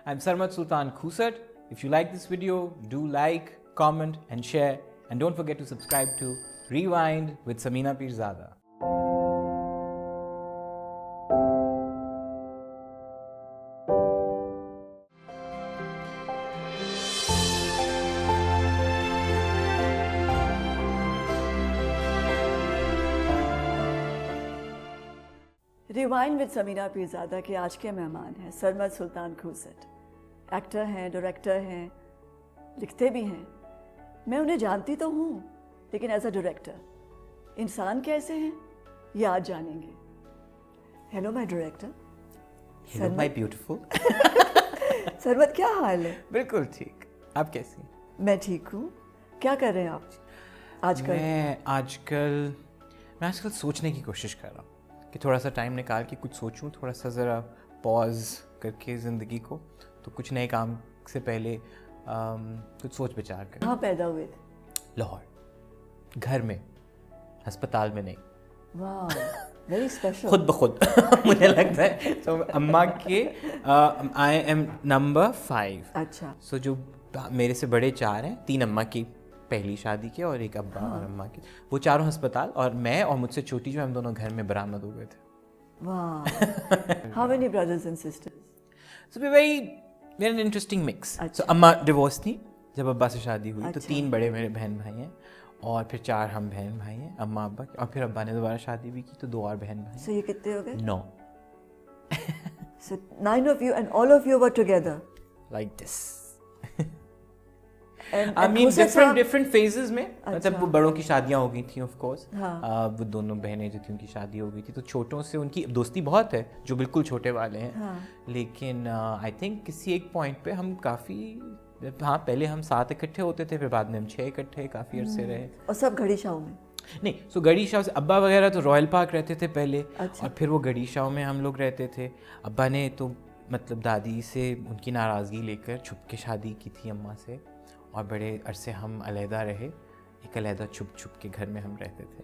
I'm Sarmat Sultan Khusat. If you like this video, do like, comment and share. And don't forget to subscribe to Rewind with Samina Pirzada. Rewind with Samina Pirzada के आज के मेहमान हैं सरमत सुल्तान खूसट। Actor हैं, director हैं, लिखते भी हैं। मैं उन्हें जानती तो हूँ, लेकिन एज अ डायरेक्टर इंसान कैसे हैं ये आज जानेंगे। Hello my director. Hello my beautiful. सरमत क्या हाल है? बिल्कुल ठीक। आप कैसी हैं? मैं ठीक हूँ। क्या कर रहे हैं आप आजकल? मैं आजकल सोचने की कोशिश कर रहा हूँ कि थोड़ा सा टाइम निकाल के कुछ सोचूं, थोड़ा सा ज़रा पॉज करके ज़िंदगी को, तो कुछ नए काम से पहले कुछ सोच विचार कर। कहाँ पैदा हुए थे? लाहौर, घर में, अस्पताल में नहीं। वाह, वेरी स्पेशल। खुद ब खुद मुझे लगता है। तो अम्मा के आई एम नंबर 5। अच्छा। सो जो मेरे से बड़े 4 हैं, 3 अम्मा की पहली शादी के और एक अब्बा और अम्मा की, वो चारों अस्पताल, और मैं और मुझसे छोटी जो हम दोनों घर में बरामद हो गए थे। वाह। How many brothers and sisters? So very very interesting mix. So अम्मा डिवोर्स थी जब अब्बा से शादी हुई। तो 3 बड़े मेरे बहन भाई हैं और फिर 4 हम बहन भाई हैं, अम्मा अब्बा की, और फिर अब्बा ने दोबारा शादी भी की तो 2 और बहन भाई। सो ये कितने हो गए? 9। So 9 of you and all of you were together. Like this. And I mean different phases में। अच्छा। मतलब वो बड़ों की शादियां हो गई थी ऑफ कोर्स। हाँ। वो दोनों बहनें जो थी उनकी शादी हो गई थी, तो छोटों से उनकी दोस्ती बहुत है जो बिल्कुल छोटे वाले हैं। हाँ। लेकिन आई थिंक किसी एक पॉइंट पे हम काफ़ी, हाँ पहले हम 7 इकट्ठे होते थे, फिर बाद में हम 6 इकट्ठे काफ़ी अरसे रहे। और सब घड़ी शाह में? नहीं, सो गढ़ी शाह से अब्बा वगैरह तो रॉयल पार्क रहते थे पहले। अच्छा। और फिर वो गढ़ी शाह में हम लोग रहते थे। अब्बा ने तो मतलब दादी से उनकी नाराज़गी लेकर छुप के शादी की थी अम्मा से, और बड़े अरसे हम अलहदा रहे, एक अलहदा छुप के घर में हम रहते थे।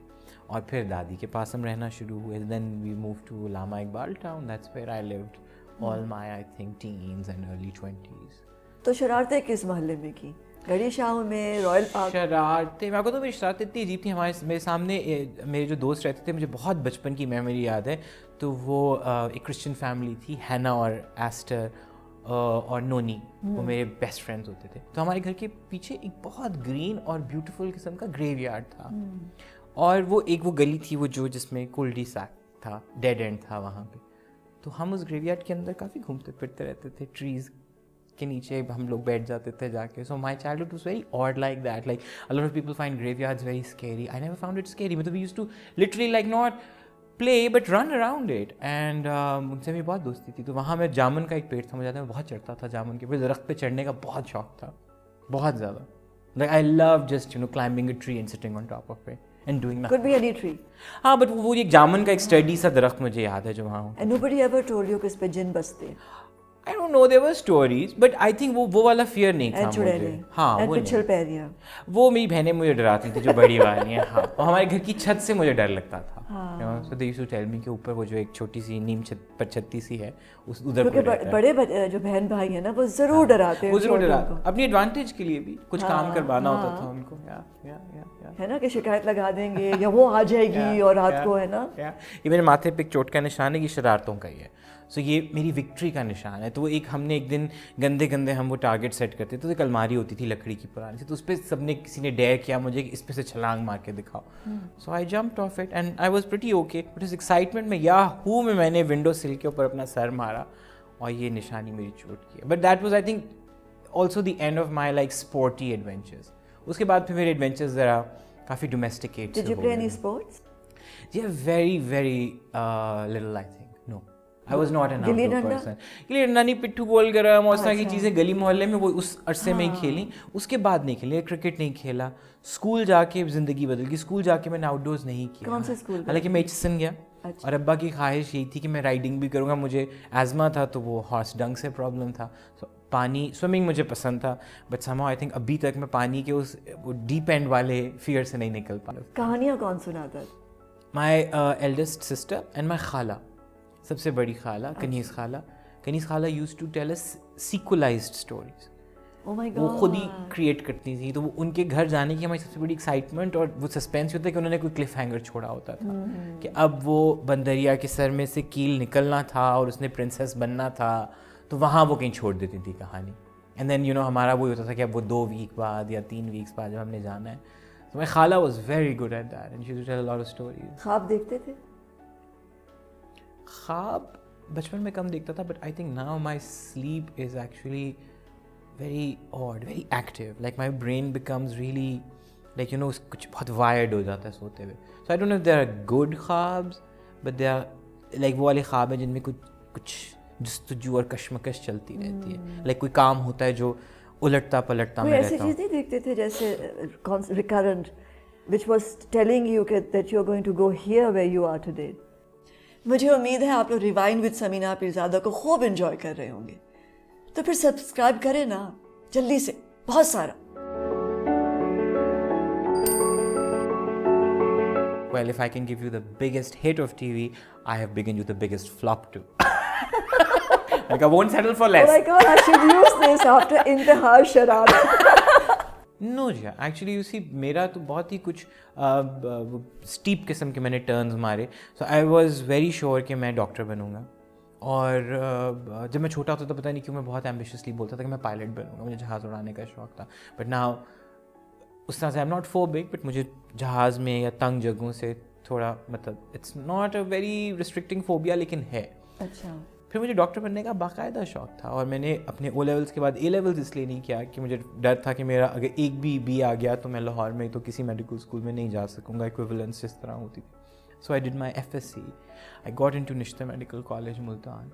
और फिर दादी के पास हम रहना शुरू हुए। Then we move to Allama Iqbal town, that's where I lived all my I think teens and early 20s। तो शरारतें किस मोहल्ले में की? गढ़ी शाह में, रॉयल पार्क? शरारतें, मेरे को तो मेरी शरारतें इतनी अजीब थी। मेरे सामने मेरे जो दोस्त रहते थे, मुझे बहुत बचपन की मेमोरी याद है। तो वो एक क्रिश्चियन फैमिली थी, हैना और एस्टर और नोनी, वो मेरे बेस्ट फ्रेंड्स होते थे। तो हमारे घर के पीछे एक बहुत ग्रीन और ब्यूटीफुल किस्म का ग्रेवयार्ड था। और वो गली थी वो जो जिसमें कुल्डी सैक था, डेड एंड था वहाँ पे। तो हम उस ग्रेवयार्ड के अंदर काफ़ी घूमते फिरते रहते थे, ट्रीज़ के नीचे हम लोग बैठ जाते थे जाके। So my childhood was very odd like that. Like a lot of people find graveyards very scary, I never found it scary. मतलब we used to literally like not play but run around it. And उनसे मेरी बहुत दोस्ती थी। तो वहाँ मैं जामुन का एक पेड़ था, मुझे याद है मैं बहुत चढ़ता था जामुन के पेड़। दरख्त पे चढ़ने का बहुत शौक था, बहुत ज़्यादा। Like I love just climbing a tree and sitting on top of it and doing Could be any tree. हाँ, बट वो एक जामुन का एक स्टडी सा दरख्त मुझे याद है जो वहाँ हो। And nobody ever told you कि इस पे जिन बसते हैं? I don't know, there were stories, but I think वो वाला fear नहीं था मुझे। हाँ, वो पिछल पैरियाँ। वो मेरी बहनें मुझे डराती थी जो बड़ी वाली हैं। हाँ, और हमारे घर की छत से मुझे डर लगता था। So they used to tell me कि ऊपर वो जो एक छोटी सी नीम पर छत्ती सी है, उस उधर बड़े जो बहन भाई हैं ना, वो जरूर डराते हैं। वो जरूर डराते, अपनी एडवांटेज के लिए भी कुछ काम करवाना होता था उनको। है ना कि शिकायत लगा देंगे या वो आ जाएगी और रात को, है ना। ये मेरे माथे पे एक चोट का निशान है, ये शरारतों का ही है। सो ये मेरी विक्ट्री का निशान है। तो वो हमने एक दिन गंदे हम वो टारगेट सेट करते थे। तो एक अलमारी होती थी लकड़ी की पुरानी सी, तो उस पर सबने किसी ने डेयर किया मुझे कि इस पे से छलांग मार के दिखाओ। So I jumped off it and I was pretty okay. But इस एक्साइटमेंट में याहू में मैंने विंडो सिल के ऊपर अपना सर मारा और ये निशानी मेरी चोट की। But that was I think also the end of my like sporty adventures. उसके बाद फिर मेरे एडवेंचर्स ज़रा काफ़ी domesticate. Did you play any sports? Yeah, very little I think. No. I was not an outdoor person. Gilli danda नहीं, पिट्ठू ball गरम और इस तरह की चीज़ें गली मोहल्ले में वो उस अरसे में ही खेली। उसके बाद नहीं खेली, क्रिकेट नहीं खेला। स्कूल जाके ज़िंदगी बदल गई। स्कूल जाके मैंने आउटडोर्स नहीं किया। कौन से स्कूल? हालांकि मैं एचएसएन गया। और अब्बा की ख्वाहिश यही थी कि मैं राइडिंग भी करूँगा। मुझे एज़मा था तो वो हॉर्स डंग से प्रॉब्लम था। पानी, स्विमिंग मुझे पसंद था, बट समहाउ आई थिंक अभी तक मैं पानी के उस डीप एंड वाले फियर से नहीं निकल पाया। कहानियाँ कौन सुनाता? My eldest sister and my खाला, सबसे बड़ी खाला कनीज़ खाला, कनीज़ खाला used to tell us sequelized stories. Oh my वो खुद ही God. क्रिएट करती थी, तो वो उनके घर जाने की हमारी सबसे बड़ी एक्साइटमेंट और वो सस्पेंस होता है कि उन्होंने कोई क्लिफ हैंगर छोड़ा होता था कि अब वो बंदरिया के सर में से कील निकलना था और उसने प्रिंसेस बनना था, तो वहाँ वो कहीं छोड़ देती थी कहानी। एंड देन हमारा वो होता था कि अब वो 2 वीक बाद या 3 वीक्स बाद जब हमने जाना है, तो my khala was very good at that and she used to tell a lot of stories. ख्वाब देखते थे? ख्वाब बचपन में कम देखता था, but I think now my sleep is actually very odd, very active. Like my brain becomes really, like कुछ बहुत wired हो जाता है सोते हुए. So I don't know if there are good ख्वाब्स, but they are like वो वाले ख्वाब हैं जिनमें कुछ जुस्तजू और कश्मकश चलती रहती है. Like कोई काम होता है जो उलटता पलटता मैं रहता हूँ. कोई ऐसी चीज़ नहीं देखते थे जैसे recurrent, which was telling you that you are going to go here where you are today? मुझे उम्मीद है आप लोग रिवाइंड विद समीना पीरज़ादा को खूब एंजॉय कर रहे होंगे, तो फिर सब्सक्राइब करें ना जल्दी से, बहुत सारा। Well, if I can give you the biggest hit of TV, I have given you the biggest flop too. Like I won't settle for Oh less. my God, I should use this after इंतहा शरारत। No ji, actually you see मेरा तो बहुत ही कुछ steep किस्म के मैंने turns मारे। सो आई वॉज वेरी श्योर कि मैं डॉक्टर बनूंगा, और जब मैं छोटा होता तो पता नहीं क्यों मैं बहुत एम्बिशियसली बोलता था कि मैं पायलट बनूंगा, मुझे जहाज़ उड़ाने का शौक था। बट नाउ उस तरह से आई एम नॉट फोबिक, बट मुझे जहाज़ में या तंग जगहों से थोड़ा मतलब it's not a very restricting phobia, लेकिन है। अच्छा। फिर मुझे डॉक्टर बनने का बाकायदा शौक था, और मैंने अपने ओ लेवल्स के बाद ए लेवल्स इसलिए नहीं किया कि मुझे डर था कि मेरा अगर एक भी बी आ गया तो मैं लाहौर में तो किसी मेडिकल स्कूल में नहीं जा सकूँगा, इक्विवेलेंस जिस तरह होती थी। So I did my FSc. I got into Nishta Medical College, Multan.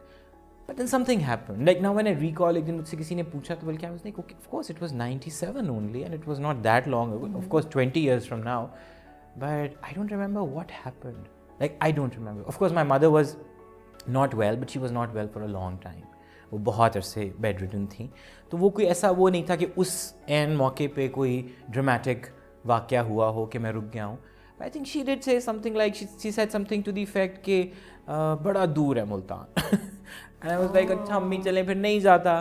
But then something happened. Like now when I recall, एक दिन मुझसे किसी ने पूछा तो बल्कि I was like, okay, of course it was 97 only and it was not that long ago. Of course 20 years from now. But I don't remember what happened. Like I don't remember. Of course my mother was not well, but she was not well for a long time. वो बहुत अरसे bedridden थी. तो वो कोई ऐसा वो नहीं था कि उस एन मौके पे कोई dramatic वाक़या हुआ हो कि मैं रुक गया हूँ. I think she did say something like she said something to the effect कि बड़ा दूर है Multan. And I was like, अच्छा अम्मी चलें, फिर नहीं जाता।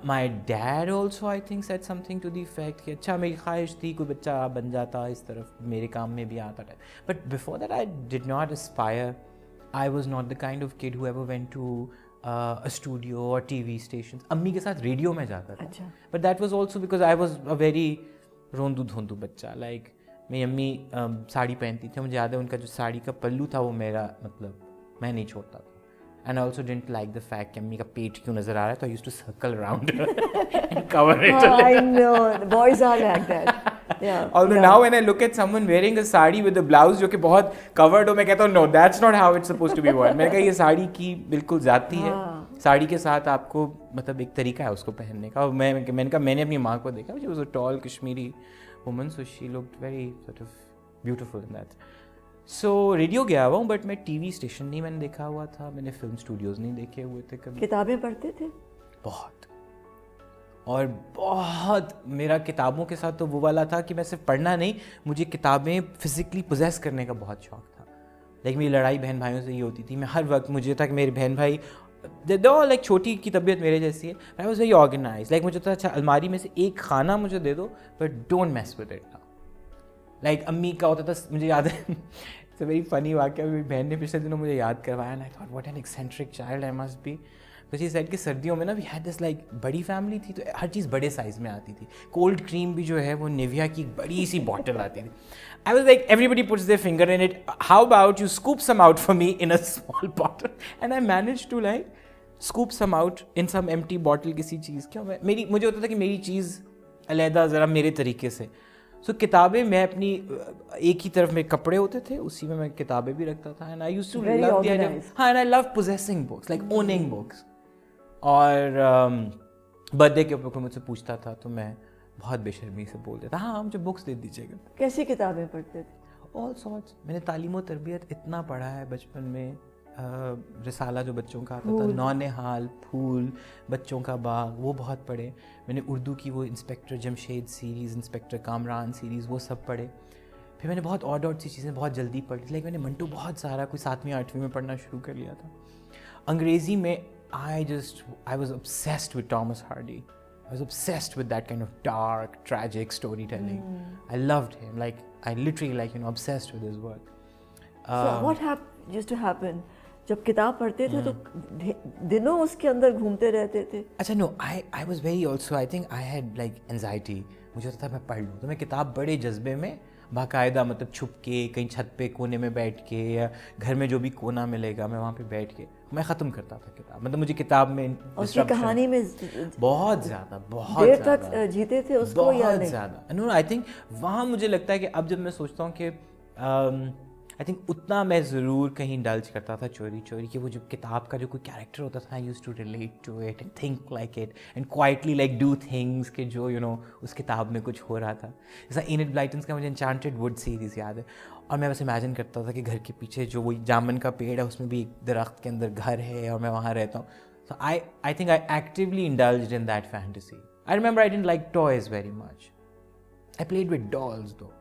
My dad also I think said something to the effect कि अच्छा मेरी ख्वाहिश थी कोई बच्चा बन जाता, इस तरफ मेरे काम में भी आता था। But before that I did not aspire. I was not the kind of kid who ever went to a studio or TV stations. अम्मी के साथ रेडियो में जाता था। अच्छा। But that was also because I was a very रोंदू धोंदू बच्चा। Like मेरी अम्मी साड़ी पहनती थी, मुझे याद है उनका जो साड़ी का पल्लू था वो मेरा मतलब मैं नहीं छोड़ता था। And I also didn't like the fact कि अम्मी का पेट क्यों नजर आ रहा है, तो I used to circle around and cover it. I know, the boys are like that. Yeah. Although now when I look at someone wearing a sari with a blouse जो कि बहुत covered हो, मैं कहता हूँ no, that's not how it's supposed to be worn। मैंने कहा ये साड़ी की बिल्कुल जाती है, साड़ी के साथ आपको मतलब एक तरीका है उसको पहनने का। और मैंने कहा मैंने अपनी माँ को देखा, she was a tall Kashmiri woman, so she looked very sort of beautiful in that. So radio गया हुआ हूँ, बट मैं टीवी स्टेशन नहीं मैंने देखा हुआ था, मैंने फिल्म स्टूडियोज़ नहीं देखे हुए थे कभी। किताबें पढ़ते थे? बहुत, और बहुत मेरा किताबों के साथ तो वो वाला था कि मैं सिर्फ पढ़ना नहीं, मुझे किताबें फिजिकली पोजेस करने का बहुत शौक था। लाइक मेरी लड़ाई बहन भाइयों से ये होती थी, मैं हर वक्त मुझे था कि मेरे बहन भाई दो लाइक छोटी की तबीयत मेरे जैसी है, I was very organize. Like मुझे तो अच्छा अलमारी में से एक खाना मुझे दे दो, but don't mess with it. Like अम्मी का होता था, मुझे याद है इट्स अ वेरी फनी वाक्य, मेरी बहन ने पिछले दिनों मुझे याद करवाया, and I thought what an eccentric child I must be. तो शी सेड कि सर्दियों में ना वी हैड दिस लाइक बड़ी फैमिली थी, तो हर चीज़ बड़े साइज़ में आती थी। कोल्ड क्रीम भी जो है वो निविया की एक बड़ी सी बॉटल आती थी। I was like everybody puts their finger in it, how about you scoop some out for me in a small bottle, and I manage to like scoop some out in some empty bottle किसी चीज़। क्या मुझे होता था कि मेरी चीज़ अलहदा ज़रा मेरे तरीके से। सो किताबें मैं अपनी एक ही तरफ में कपड़े होते थे, उसी में मैं किताबें भी रखता था, and I used to love the idea, हाँ, and I love possessing books, like owning books. और बर्थडे के ऊपर कोई मुझसे पूछता था तो मैं बहुत बेशर्मी से बोल देता, हाँ मुझे बुक्स दे दीजिएगा। कैसी किताबें पढ़ते थे? All sorts. मैंने तालीम और तरबियत इतना पढ़ा है बचपन में, रिसाला जो बच्चों का आता था, नौनिहाल, फूल, बच्चों का बाग, वो बहुत पढ़े। मैंने उर्दू की वो inspector Jamshed series, inspector Kamran series, वो सब पढ़े। फिर मैंने बहुत ऑड सी चीज़ें बहुत जल्दी पढ़ी, लाइक मैंने मंटू बहुत सारा कोई 7वीं 8वीं में पढ़ना शुरू कर लिया था। अंग्रेज़ी में I was obsessed with Thomas Hardy. I was obsessed with that kind of dark, tragic storytelling. I loved him. Like, I literally, like, obsessed with his work. So what used to happen? जब किताब पढ़ते थे तो दिनों उसके अंदर घूमते रहते थे? अच्छा, no, I was very also, I think I had like anxiety. मुझे होता था मैं पढ़ लूँ, तो मैं किताब बड़े जज्बे में बाकायदा, मतलब छुप के कहीं छत पे कोने में बैठ के, या घर में जो भी कोना मिलेगा मैं वहाँ पे बैठ के मैं ख़त्म करता था किताब. मतलब मुझे किताब में उसकी कहानी में बहुत ज़्यादा देर तक जीते थे उसको, या नहीं? बहुत ज़्यादा. नो, आई थिंक वहाँ मुझे लगता है कि अब जब मैं सोचता हूँ कि आई थिंक उतना मैं ज़रूर कहीं इंडल्ज करता था चोरी चोरी, कि वो जो किताब का जो कोई कैरेक्टर होता था, I used to relate to it and think like it and quietly like do things के जो उस किताब में कुछ हो रहा था. जैसा इनिट ब्लाइटन्स का मुझे एन्चांटेड वुड सीरीज़ याद है, और मैं बस इमेजिन करता था कि घर के पीछे जो वही जामुन का पेड़ है उसमें भी एक दरख्त के अंदर घर है और मैं वहाँ रहता हूँ. So I think I actively indulged in that fantasy. I remember I didn't like toys very much. I played with dolls though.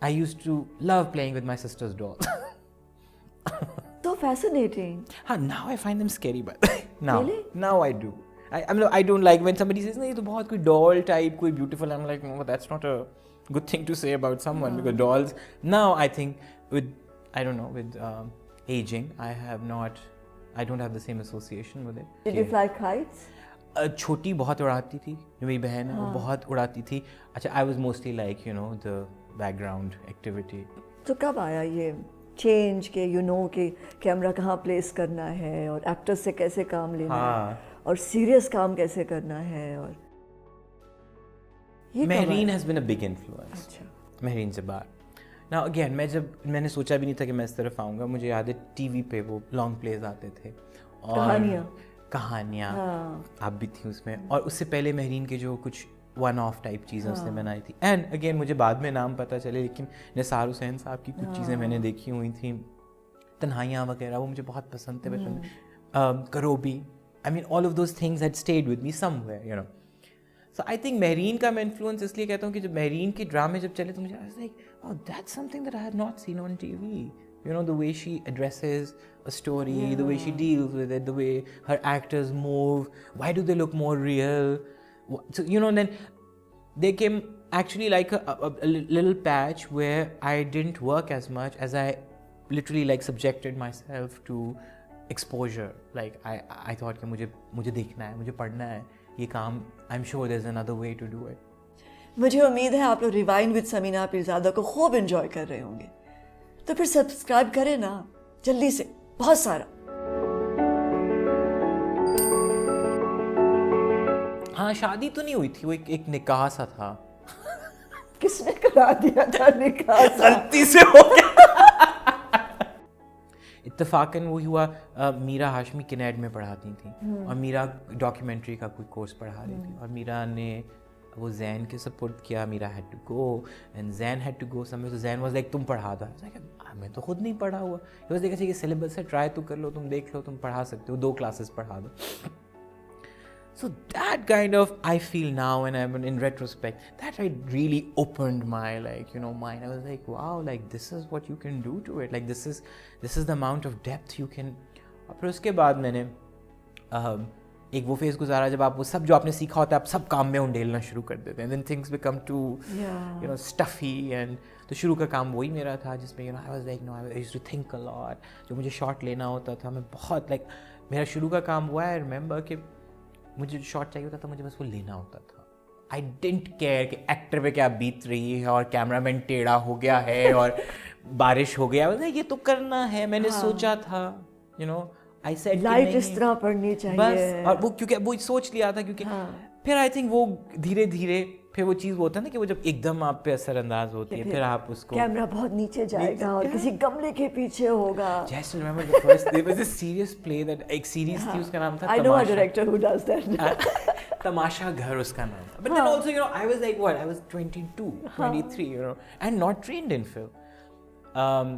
I used to love playing with my sister's dolls. So fascinating. Now I find them scary, but now, Really? now I do. I mean, I don't like when somebody says, "No, ये तो बहुत कोई doll type, कोई beautiful." I'm like, no, that's not a good thing to say about someone, because dolls. Now I think I don't know, with aging, I don't have the same association with it. Did you fly kites? छोटी बहुत उड़ाती थी, जो मेरी बहन है वो बहुत उड़ाती थी. अच्छा, I was mostly like, the background activity. तो कब आया ये चेंज के कि कैमरा कहाँ प्लेस करना है, और एक्टर्स से कैसे काम लेना है, और सीरियस काम कैसे करना है, और ये Mehreen has been a big influence. अच्छा. Mehreen Jabbar. Now again, मैंने सोचा भी नहीं था कि मैं इस तरफ आऊँगा. मुझे याद है टीवी पे वो लॉन्ग प्लेज आते थे और कहानियाँ आप भी थी उसमें, और उससे पहले मेहरीन के जो कुछ वन ऑफ टाइप चीज़ें उसने बनाई थी. एंड अगेन मुझे बाद में नाम पता चले, लेकिन निसार हुसैन साहब की कुछ चीज़ें मैंने देखी हुई थी, तन्हाइयाँ वगैरह, वो मुझे बहुत पसंद थे बचपन में. करोबी, I mean all of those things had stayed with me somewhere, so I think Mehreen का मैं इन्फ्लुएंस इसलिए कहता हूँ कि जब मेहरीन के ड्रामे जब चले तो मुझे like, oh that's something that I have not seen on TV. The way she addresses a story, the way she deals with it, the way her actors move, why do they look more real? So, then they came actually like a little patch where I didn't work as much as I literally like subjected myself to exposure. Like I thought कि मुझे देखना है, मुझे पढ़ना है ये काम. I'm sure there's another way to do it. मुझे उम्मीद है आप लोग रिवाइंड विद समीना पीरज़ादा को खूब एंजॉय कर रहे होंगे. तो फिर सब्सक्राइब करें ना जल्दी से, बहुत सारा. हाँ, शादी तो नहीं हुई थी, वो एक निकाह सा था. किसने करा दिया था निकाह? गलती से हो गया. इत्तेफाकन वो हुआ, मीरा हाशमी किनेड में पढ़ाती थी और मीरा डॉक्यूमेंट्री का कोई कोर्स पढ़ा रही थी, और मीरा ने वो जैन के सपोर्ट किया. Meera had to go and Jain had to go somewhere, so Jain was like तुम पढ़ा दो. मैं तो खुद नहीं पढ़ा हुआ. ही वाज लाइक, सिलेबस है, ट्राई तो कर लो, तुम देख लो, तुम पढ़ा सकते हो, 2 क्लासेस पढ़ा दो. So that kind of, I feel now, and I'm in retrospect, that really opened my mind. I was like, wow, like this is what you can do to it. Like this is the amount of depth you can. और फिर उसके बाद मैंने एक वो phase गुजारा जब आप वो सब जो आपने सीखा होता है आप सब काम में उंडेलना शुरू कर देते हैं. Then things become too stuffy, and तो शुरू का काम वही मेरा था जिसमें I was like, no, I used to think a lot. जो मुझे शॉट लेना होता था मैं बहुत मेरा शुरू का काम हुआ है. I remember कि मुझे शॉट चाहिए होता था, मुझे बस वो लेना होता था. आई डिडंट केयर कि एक्टर पे क्या बीत रही है और कैमरामैन टेढ़ा हो गया है और बारिश हो गया. ये तो करना है, मैंने सोचा था, आई सेड लाइट इस तरह पड़नी चाहिए बस. और वो क्योंकि वो सोच लिया था, क्योंकि फिर आई थिंक वो धीरे धीरे फिर वो चीज़ होता है ना कि वो जब एकदम आप पे असरअंदाज होती है, फिर आप उसको कैमरा बहुत नीचे जाएगा और किसी गमले के पीछे होगा. Just remember the first, there was a serious play that एक सीरीज थी, उसका नाम था I know a director who does that. तमाशा घर उसका नाम था. But then also I was like what? I was 22, 23, and not trained in film,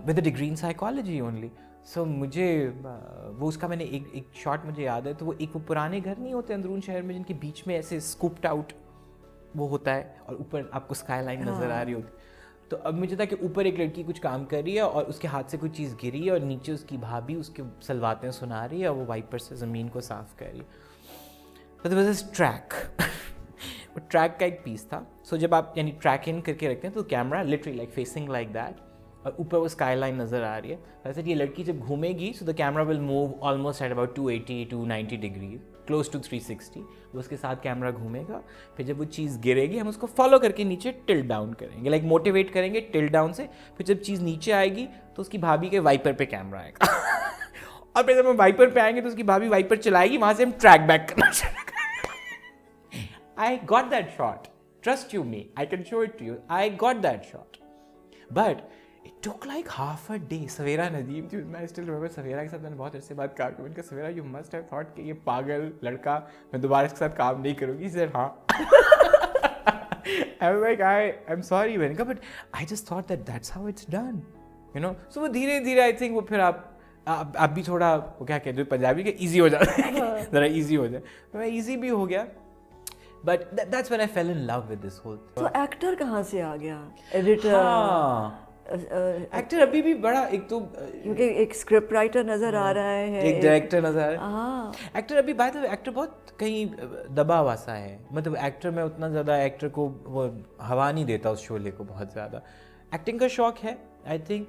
with a degree in psychology only. So मुझे वो उसका मैंने एक शॉट मुझे याद है. तो वो एक वो पुराने घर नहीं होते अंदरून शहर में जिनके बीच में ऐसे स्कूप्ड आउट वो होता है और ऊपर आपको स्काई लाइन नजर आ रही होती. तो अब मुझे था कि ऊपर एक लड़की कुछ काम कर रही है और उसके हाथ से कुछ चीज़ गिरी है और नीचे उसकी भाभी उसके सलवातें सुना रही है और वो वाइपर से ज़मीन को साफ कर रही है। तो देयर वाज दिस ट्रैक, वो ट्रैक का एक पीस था। सो जब आप यानी ट्रैक इन करके रखते हैं तो camera literally like facing like that और ऊपर वो स्काई लाइन नज़र आ रही है। वैसे ये लड़की जब घूमेगी so the camera will move almost at about 280 to 90 degree, close to 360। वो उसके साथ कैमरा घूमेगा, फिर जब वो चीज़ गिरेगी हम उसको फॉलो करके नीचे टिल्ट डाउन करेंगे, लाइक मोटिवेट करेंगे टिल्ट डाउन से। फिर जब चीज़ नीचे आएगी तो उसकी भाभी के वाइपर पे कैमरा आएगा और फिर जब हम वाइपर पे आएंगे तो उसकी भाभी वाइपर चलाएगी, वहाँ से हम ट्रैक बैक करना शुरू करेंगे। I got that shot. Trust you me, I can show it to you. I got that shot. But it took like half a day. सवेरा नदीम थी उसमें, I still remember सवेरा के साथ मैंने बहुत अरसे बाद काम किया। मैंने कहा सवेरा you must have thought कि ये पागल लड़का, मैं दोबारा इसके साथ काम नहीं करूँगी। He said हाँ। I was like I'm sorry मैंने कहा but I just thought that that's how it's done, you know. So वो धीरे धीरे I think वो फिर आप भी थोड़ा वो क्या कहते हो पंजाबी के ईजी हो जाता है, ज़रा ईजी हो जाए, तो मैं ईजी भी हो गया। But that's when I fell in love with this whole thing. तो एक्टर कहाँ से आ गया? एडिटर? हाँ, एक्टर अभी भी बड़ा एक तो क्योंकि एक स्क्रिप्ट राइटर नजर आ रहा है, एक डायरेक्टर नजर आ रहा है। हाँ, एक्टर अभी बात है, एक्टर बहुत कहीं दबा हुआ सा है। मतलब एक्टर में उतना ज़्यादा एक्टर को वो हवा नहीं देता उस शोले को बहुत ज़्यादा। एक्टिंग का शौक है आई थिंक,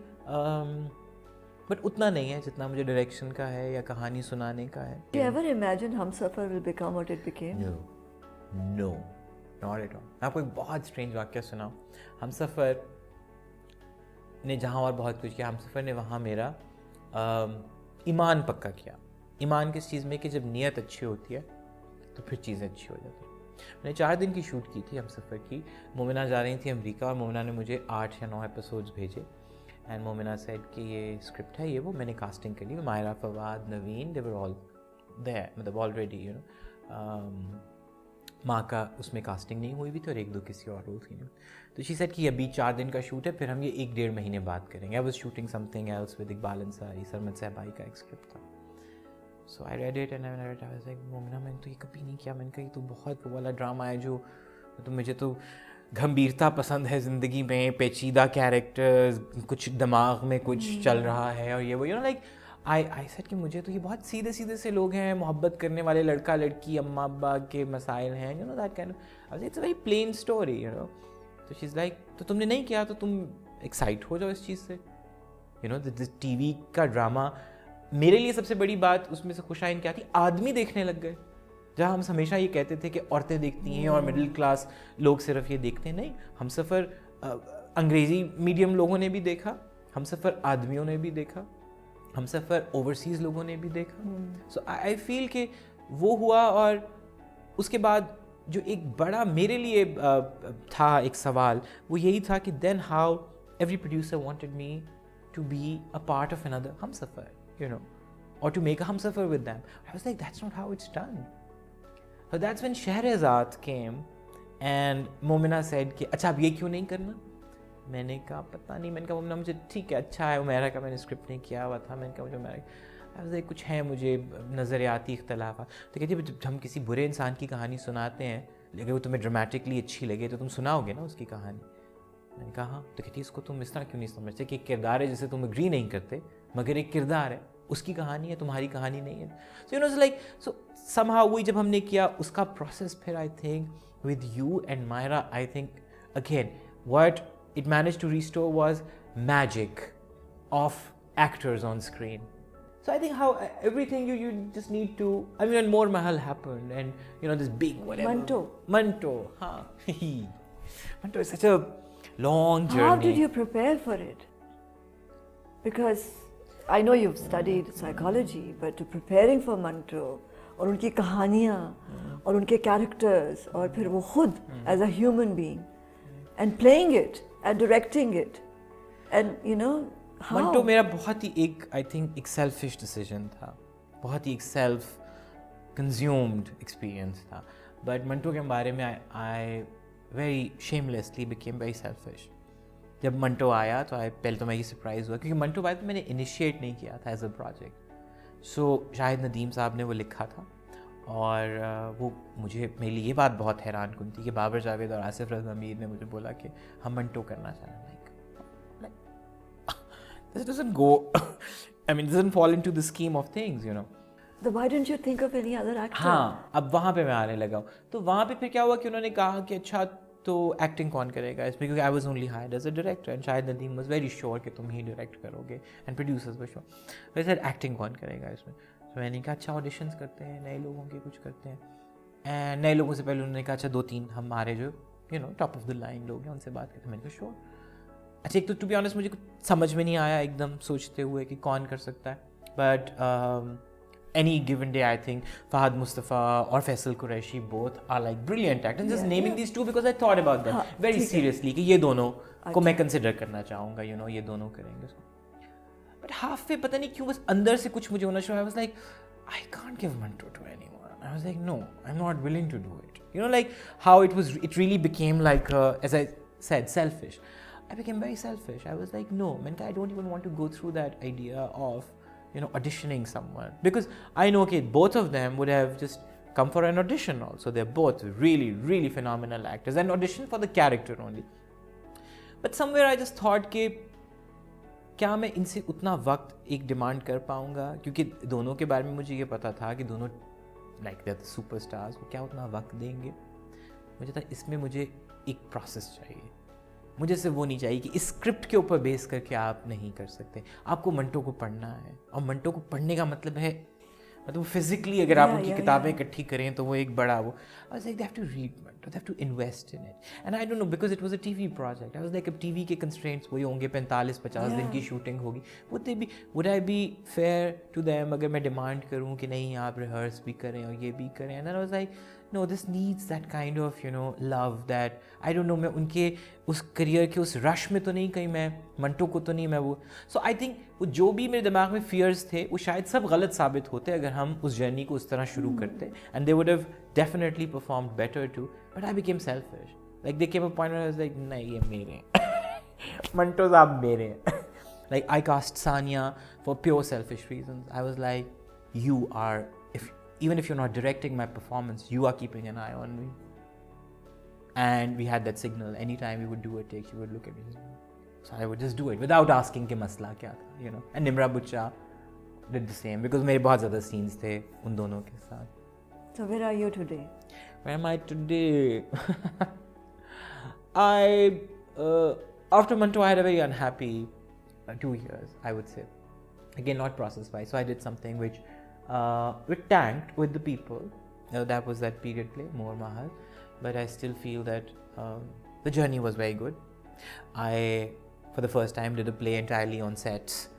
बट उतना नहीं है जितना मुझे डायरेक्शन का है या कहानी सुनाने का है। You ever imagine Humsafar will become what it became? No, not at all. मैं आपको एक बहुत स्ट्रेंज वाक्य सुनाऊँ। हमसफ़र ने जहाँ और बहुत कुछ किया, हमसफ़र ने वहाँ मेरा ईमान पक्का किया। ईमान किस चीज़ में कि जब नीयत अच्छी होती है तो फिर चीज़ें अच्छी हो जाती हैं। मैंने 4 दिन की शूट की थी हमसफ़र की। मोमिना जा रही थी अमेरिका और मोमिना ने मुझे 8 या 9 एपिसोड्स भेजे। एंड मोमिना सेड कि ये स्क्रिप्ट है, ये वो। मैंने कास्टिंग करी, मायरा, फवाद, नवीन, दे वर ऑल देयर, मतलब ऑलरेडी यू नो। माँ का उसमें कास्टिंग नहीं हुई भी थी और 1-2 किसी और रोल थी। तो शी सेड कि अभी 4 दिन का शूट है, फिर हम ये 1-1.5 महीने बाद करेंगे। I was shooting something else with Iqbal Ansari, Sarmad Sehbai का एक स्क्रिप्ट था। So I read it and I was like Momina मैंने तो ये कभी नहीं किया। मैंने कहा ये तो बहुत वो वाला ड्रामा है जो तो मुझे तो गंभीरता पसंद है ज़िंदगी में, पेचीदा कैरेक्टर्स, कुछ दिमाग में कुछ चल रहा है और ये वो, you know like I said कि मुझे तो ये बहुत सीधे सीधे से लोग हैं, मोहब्बत करने वाले लड़का लड़की, अम्मा अब्बा के मसाइल हैं, you know that kind of, it's a very plain story, you know. तो शी इज़ लाइक तो तुमने नहीं किया तो तुम एक्साइट हो जाओ इस चीज़ से, यू नो। दिस टीवी का ड्रामा, मेरे लिए सबसे बड़ी बात उसमें से खुश आइन क्या थी, आदमी देखने लग गए। जहाँ हम हमेशा ये कहते थे कि औरतें देखती हैं और मिडिल क्लास लोग सिर्फ ये देखते हैं, नहीं, हमसफ़र अंग्रेज़ी मीडियम लोगों ने भी देखा, हमसफ़र आदमियों ने भी देखा, हमसफ़र ओवरसीज़ लोगों ने भी देखा। सो आई फील कि वो हुआ। और उसके बाद जो एक बड़ा मेरे लिए था एक सवाल, वो यही था कि then how every producer wanted me to be a part of another Humsafar, you know, और to make a Humsafar with them. I was like that's not how it's done. So that's when Shahrazad came and Momina said कि अच्छा अब ये क्यों नहीं करना। मैंने कहा पता नहीं। मैंने कहा मोमिना मुझे ठीक है, अच्छा है, उमेरा का मैंने स्क्रिप्ट नहीं किया हुआ था। मैंने कहा मुझे उमेरा कुछ है, मुझे नज़रियाती इख्तलाफ। तो कहती है जब हम किसी बुरे इंसान की कहानी सुनाते हैं, अगर वो तुम्हें ड्रामेटिकली अच्छी लगे तो तुम सुनाओगे ना उसकी कहानी। मैंने कहा हाँ। तो कहती है इसको तुम इस तरह क्यों नहीं समझते कि एक किरदार है जिसे तुम एग्री नहीं करते, मगर एक किरदार है, उसकी कहानी है, तुम्हारी कहानी नहीं है। So you know like so somehow वही जब हमने किया उसका प्रोसेस, फिर I think with you and Maira, I think again what it manage to restore was magic of actors on screen. So I think how everything you just need to, I mean, when More Mahal happened and you know this big whatever. Manto, huh? Manto is such a long journey. How did you prepare for it? Because I know you've studied psychology, but to preparing for Manto और उनकी कहानियाँ और उनके characters और फिर वो खुद as a human being and playing it and directing it and you know. Manto मेरा बहुत ही आई थिंक एक सेल्फिश डिसीजन था, बहुत ही एक सेल्फ कंज्यूम्ड एक्सपीरियंस था. बट मंटो के बारे में I very shamelessly became very selfish. जब मंटो आया तो पहले तो मैं ये सरप्राइज़ हुआ क्योंकि मंटो बात मैंने इनिशिएट नहीं किया था एज अ प्रोजेक्ट. सो शाहिद नदीम साहब ने वो लिखा था और वो मुझे मेरे लिए ये बात बहुत हैरान कुन थी कि बाबर जावेद और आसिफ रज़ा मीर ने मुझे बोला कि हम मंटो करना चाह रहे हैं. this doesn't go, I mean, it doesn't fall into the scheme of things, you know. So why didn't you think of any other actor? हाँ, अब वहाँ पे मैं आने लगा हूँ. तो वहाँ पे फिर क्या हुआ कि उन्होंने कहा कि अच्छा तो एक्टिंग कौन करेगा इसमें, क्योंकि I was only hired as a director and शायद नदीम वॉज वेरी श्योर कि तुम ही डायरेक्ट करोगे एंड प्रोड्यूसर्स वर श्योर. वैसे एक्टिंग कौन करेगा इसमें. तो मैंने कहा अच्छा ऑडिशंस करते हैं, नए लोगों के कुछ करते हैं. एंड नए लोगों से पहले उन्होंने कहा अच्छा 2-3 हमारे जो you know top of the line लोग हैं उनसे बात करते हैं. मैंने कहा श्योर. अच्छा एक तो टू बी ऑनेस्ट मुझे कुछ समझ में नहीं आया एकदम सोचते हुए कि कौन कर सकता है. But any given day I think Fahad Mustafa or Faisal Qureshi both are like brilliant actors. Just naming these two because I thought about them very seriously कि ये दोनों को मैं consider करना चाहूँगा, you know, ये दोनों करेंगे. But halfway पता नहीं क्यों बस अंदर से कुछ मुझे होना शुरू. I was like I can't give Manto to anyone. I was like no, I'm not willing to do it. You know, like how it really became like as I said, selfish. I became very selfish. I was like no, man, I don't even want to go through that idea of auditioning someone, because I know both of them would have just come for an audition also. They're both really, really phenomenal actors and audition for the character only. But somewhere I just thought कि क्या मैं इनसे उतना वक्त एक demand कर पाऊँगा, क्योंकि दोनों के बारे में मुझे ये पता था कि दोनों लाइक द सुपरस्टार्स, वो क्या उतना वक्त देंगे. मुझे था इसमें मुझे एक प्रोसेस चाहिए. मुझे सिर्फ वो नहीं चाहिए कि इस स्क्रिप्ट के ऊपर बेस करके आप नहीं कर सकते. आपको मंटो को पढ़ना है, और मंटो को पढ़ने का मतलब है मतलब फिजिकली अगर आप उनकी किताबें इकट्ठी करें तो वो एक बड़ा वो. I was like they have to read Manto, they have to invest in it. And I don't know because it was a TV project. I was like अब टीवी के कंस्ट्रेंट्स वही होंगे, 45-50 दिन की शूटिंग होगी. Would I be fair to them अगर मैं demand करूँ कि नहीं आप रिहर्स भी करें और ये भी करें. And I was like no, this needs that kind of love that I don't know. मैं उनके उस करियर के उस रश में तो नहीं, कहीं मैं मंटो को तो नहीं मैं वो. सो आई थिंक वो जो भी मेरे दिमाग में फियर्स थे वो शायद सब गलत साबित होते अगर हम उस जर्नी को उस तरह शुरू करते. And they would have definitely performed better too. But I became selfish. Like they came a point where I was like नहीं ये मेरे हैं मंटो साहब मेरे हैं. Like I cast Sania for pure selfish reasons. I was like you are, even if you're not directing my performance, you are keeping an eye on me. And we had that signal. Anytime we would do a take, she would look at me. So I would just do it without asking कि मसला क्या था, And Nimra Bucha did the same because मेरे बहुत ज़्यादा scenes थे उन दोनों के साथ. So where are you today? Where am I today? After Manto, I had a very unhappy 2 years, I would say. Again, not process-wise. So I did something which tanked with the people. That was that period play, More Mahal. But I still feel that the journey was very good. I, for the first time, did a play entirely on sets,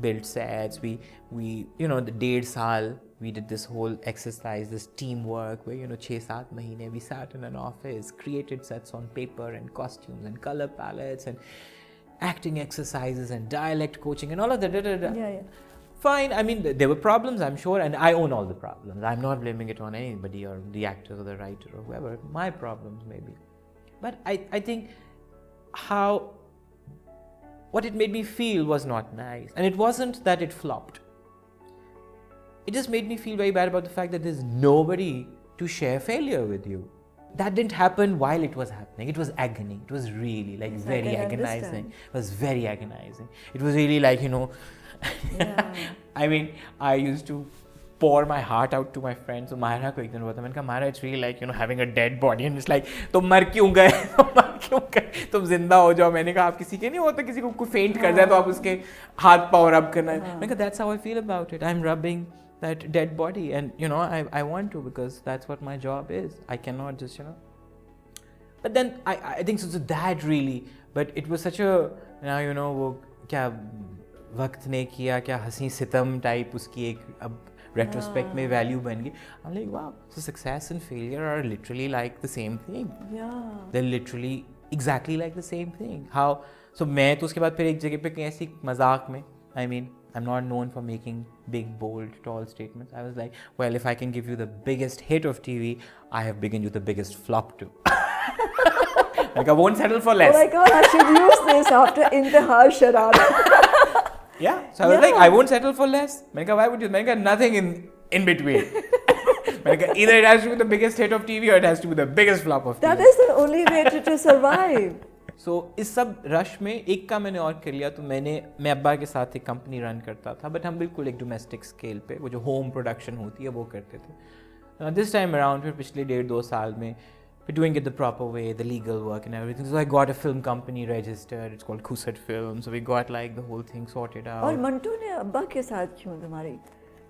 built sets. We the 1.5 saal, we did this whole exercise, this teamwork where, 6-7 mahine, we sat in an office, created sets on paper and costumes and color palettes and acting exercises and dialect coaching and all of that. Yeah. Fine. I mean, there were problems, I'm sure, and I own all the problems. I'm not blaming it on anybody or the actor or the writer or whoever. My problems, maybe. But I think what it made me feel was not nice. And it wasn't that it flopped. It just made me feel very bad about the fact that there's nobody to share failure with you. That didn't happen while it was happening. It was agony. It was really very agonizing. It was very agonizing. It was really Yeah. I mean, I used to pour my heart out to my friends. So Myra को एक दिन हुआ था, मैंने कहा Myra, it's really like having a dead body, and it's like तुम मर क्यों गए, तुम जिंदा हो जाओ. मैंने कहा आप किसी के नहीं होता, किसी को कोई फेंट कर जाए तो आप उसके हाथ पाँव रब करना है. मैंने कहा that's how I feel about it. I'm rubbing that dead body, and I want to, because that's what my job is. I cannot just But then I think so that really, but it was such a वो क्या वक्त ने किया, क्या हंसी सितम type उसकी एक अब retrospect में value बन गई. I'm like, wow, so success and failure are literally like the same thing. Yeah. They're literally exactly like the same thing. How? So मैं तो उसके बाद फिर एक जगह पे कहीं ऐसी मजाक में, I mean, I'm not known for making big, bold, tall statements. I was like, well, if I can give you the biggest hit of TV, I have given you the biggest flop too. Like, I won't settle for less. Oh my God, I should use this after Intihar Sharara. Yeah, so I was like, I won't settle for less. Manika, why would you? Manika, nothing in between. Manika, either it has to be the biggest hit of TV or it has to be the biggest flop of TV. That is the only way to survive. सो इस सब rush में एक का मैंने और कर लिया, तो मैं अब्बा के साथ एक कंपनी रन करता था, बट हम बिल्कुल एक डोमेस्टिक स्केल पे, वो जो होम प्रोडक्शन होती है वो करते थे। दिस टाइम अराउंड फिर पिछले 1.5-2 साल में we're doing it the proper way, the legal work and everything. So I got a film company registered. It's called Khusat Films. So we got like the whole thing sorted out. और मंटो ने अब्बा के साथ क्यों तुम्हारी,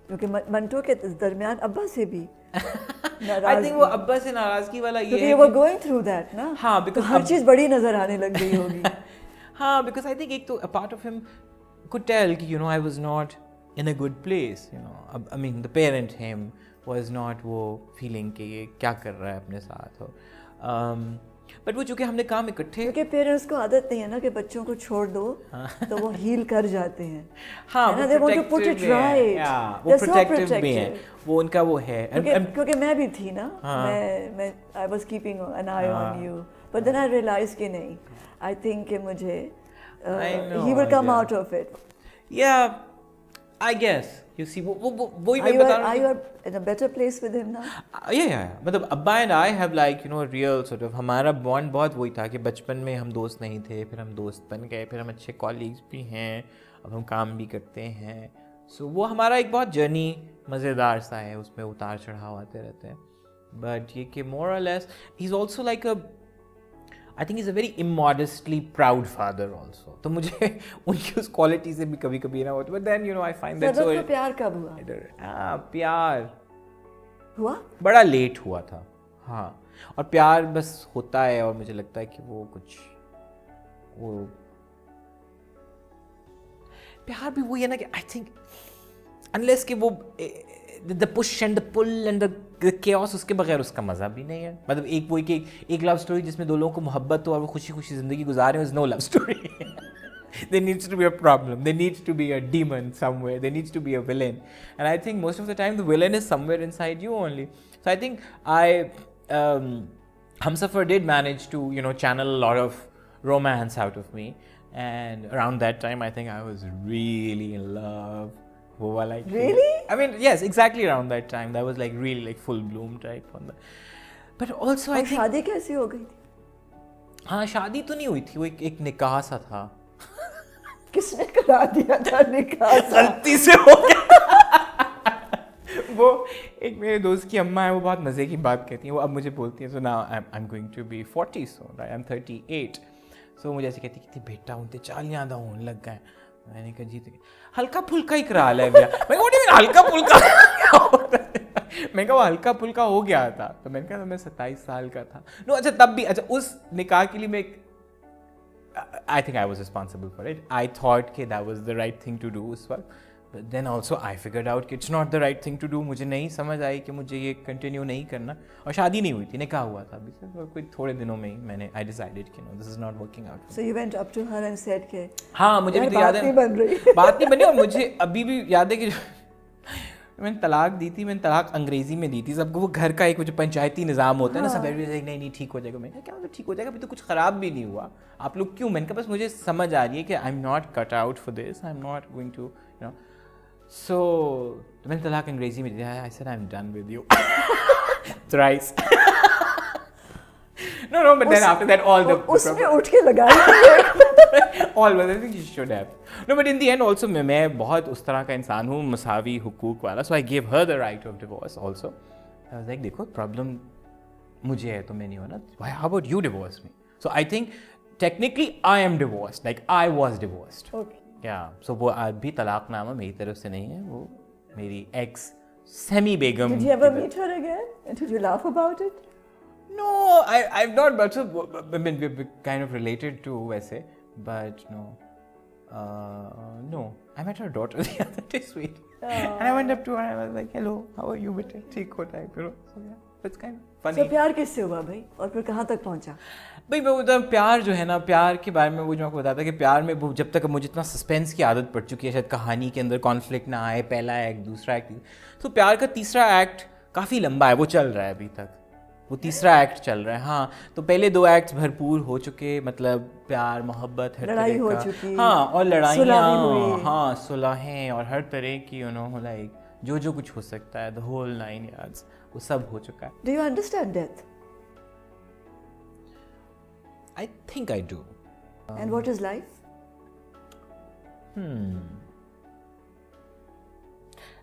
क्योंकि मंटो के दरमियान अब्बा से भी I think वो अब्बा से नाराजगी वाला ये है, वो going through that ना, हाँ, तो because हर चीज़ बड़ी नजर आने लग गई होगी। हाँ, because I think एक तो a part of him could tell कि I was not in a good place. I mean the parent him was not वो feeling कि ये क्या कर रहा है अपने साथ, बट वो चूँकि हमने काम इकट्ठे, क्योंकि पेरेंट्स को आदत नहीं है ना कि बच्चों को छोड़ दो तो वो हील कर जाते हैं। हाँ, वो प्रोटेक्टिव वो प्रोटेक्टिव भी हैं, वो उनका वो है। क्योंकि मैं भी थी ना, मैं I was keeping an eye on you, but then I realize कि नहीं, आई थिंक कि मुझे ही will come out of it. या आई गेस you see वो ही मैं बता रहा हूँ। Are you in a better place with him now? Yeah. मतलब अब्बा and I have like real sort of, हमारा बॉन्ड बहुत वही था कि बचपन में हम दोस्त नहीं थे, फिर हम दोस्त बन गए, फिर हम अच्छे कॉलीग्स भी हैं, अब हम काम भी करते हैं। सो वो हमारा एक बहुत जर्नी मज़ेदार सा है, उसमें उतार चढ़ाव आते रहते हैं। बट ये कि more or less he's also like I think he's a very immodestly proud father also. तो मुझे उनकी उस क्वालिटी से भी कभी कभी ना होता, but then I find that so प्यार कब हुआ? प्यार हुआ बड़ा लेट हुआ था, हाँ, और प्यार बस होता है, और मुझे लगता है कि वो प्यार भी वही है ना कि I think unless कि वो the push and the pull and the chaos, उसके बगैर उसका मज़ा भी नहीं है। मतलब एक वही कि एक लव स्टोरी जिसमें दो लोगों को मोहब्बत हो और वो खुशी खुशी ज़िंदगी गुजारे, is no love story. There needs to be a problem. There needs to be a demon somewhere. There needs to be a villain. And I think most of the time the villain is somewhere inside you only. So I think Humsafar did manage to channel a lot of romance out of me. And around that time I think I was really in love. Really? I mean, yes, exactly around that time. That was like really like full bloom type on the. But also I think शादी कैसी हो गई थी? हाँ, शादी तो नहीं हुई थी, वो एक निकाह सा था। किसने करा दिया था निकाह? गलती से हो गया। वो एक मेरे दोस्त की अम्मा है, वो बहुत मज़े की बात कहती हैं, वो अब मुझे बोलती है, so now I'm going to be 40 soon, right? I'm 38. So मुझे ऐसे कहती कि बेटा उनते 40 याद होने लग गए। मैंने कहा जी हल्का फुल्का ही करा लिया गया। मैं कहा हल्का फुल्का मैं कहा वो हल्का फुल्का हो गया था, तो मैंने कहा मैं 27 साल का था। नो अच्छा, तब भी अच्छा उस निकाह के लिए मैं I think I was responsible for it. I thought कि that was the right thing to do उस वक्त, but then also I figured out कि it's not the right thing to do. मुझे नहीं समझ आई कि मुझे ये कंटिन्यू नहीं करना, और शादी नहीं हुई थी, निकाह हुआ था अभी से, और कोई थोड़े दिनों में ही मैंने आई डिसाइडेड कि no this is not working out. So you went up to her and said के हाँ, मुझे भी तो याद है बात नहीं बनी, और मुझे अभी भी याद है कि मैंने तलाक दी थी, मैंने तलाक अंग्रेजी में दी थी सबको। वो घर का एक जो पंचायती निज़ाम होता है ना, सब नहीं ठीक हो जाएगा। मैंने कहा क्या मतलब ठीक हो जाएगा, अभी तो कुछ ख़राब भी नहीं हुआ, आप लोग क्यों? मैंने कहा बस मुझे समझ आ रही है कि I am not cut out for this, I am not going to so मैंने तलाक अंग्रेजी में दिया। I said I am done with you thrice. No, but then after that all the उसमें उठ के लगाई all I think you should have. No, but in the end also मैं बहुत उस तरह का इंसान हूँ, मसावी हुकूक वाला, so I gave her the right of divorce also. I was like देखो प्रॉब्लम मुझे है, तुम्हें नहीं होना, how about you divorce me? So I think technically I am divorced, like I was divorced. Okay. Yeah, so वो अभी तलाकनामा मेरी तरफ से नहीं है, वो मेरी ex Semi Begum. Did you ever meet her again? And did you laugh about it? No, I've not, but so, I mean, we're kind of related to वैसे, but no. No, I met her daughter the other day, sweet. And I went up to her and I was like, hello, how are you, beta? ठीक हो type, So yeah, it's kind of funny. So प्यार किससे हुआ भाई? और फिर कहाँ तक पहुँचा? भाई मैं बता, प्यार जो है ना, प्यार के बारे में वो जो आपको बताता कि प्यार में वो जब तक मुझे इतना सस्पेंस की आदत पड़ चुकी है, शायद कहानी के अंदर कॉन्फ्लिक्ट ना आए, पहला एक्ट दूसरा एक्ट, तो प्यार का तीसरा एक्ट काफ़ी लंबा है, वो चल रहा है अभी तक, वो तीसरा एक्ट चल रहा है। हाँ, तो पहले 2 एक्ट्स भरपूर हो चुके, मतलब प्यार मोहब्बत हर लड़ाई हो तरह का, चुकी, हाँ, और लड़ाइयाँ, हाँ, सुलहें और हर तरह की लाइक जो कुछ हो सकता है, द होल 9 yards, वो सब हो चुका है। Do you understand death? I think I do. And what is life?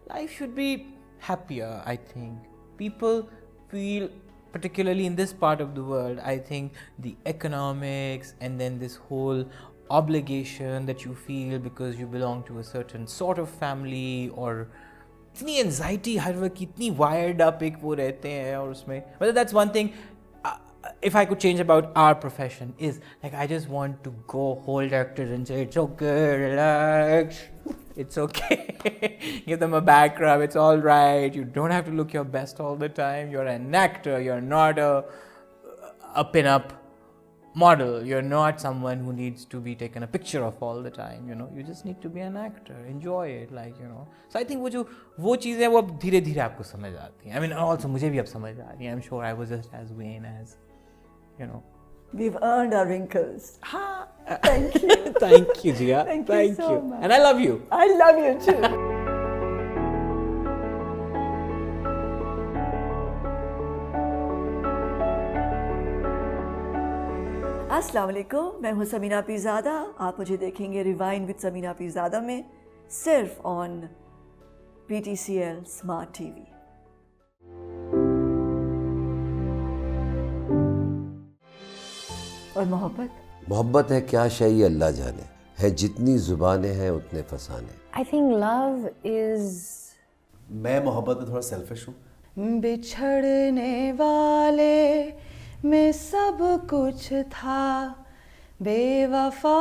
Life should be happier, I think. People feel, particularly in this part of the world, I think the economics and then this whole obligation that you feel because you belong to a certain sort of family, or इतनी anxiety हर वक्त इतनी wired up एक वो रहते हैं, और उसमें मतलब that's one thing. If I could change about our profession is like I just want to go hold actors and say it's okay, relax, it's okay. Give them a back rub, it's all right. You don't have to look your best all the time. You're an actor. You're not a pin-up model. You're not someone who needs to be taken a picture of all the time. You know, you just need to be an actor. Enjoy it, like, you know. So I think वो चीज़ें वो अब धीरे धीरे आपको समझ आती हैं. I mean, also मुझे भी अब समझ आ रही हैं. I'm sure I was just as vain as, you know. We've earned our wrinkles. Ha! Thank you. Thank you, Jia. Thank you so much. And I love you. I love you too. अस्सलाम वालेकुम, मैं हूँ समीना पीरज़ादा. आप मुझे देखेंगे rewind with Samina Pirzada में, सिर्फ on PTCL smart TV. और मोहब्बत है क्या शय अल्लाह जाने, है जितनी जुबानें हैं उतने फसाने. I think love is मैं मोहब्बत में थोड़ा सेल्फिश हूँ. बिछड़ने वाले में सब कुछ था बेवफा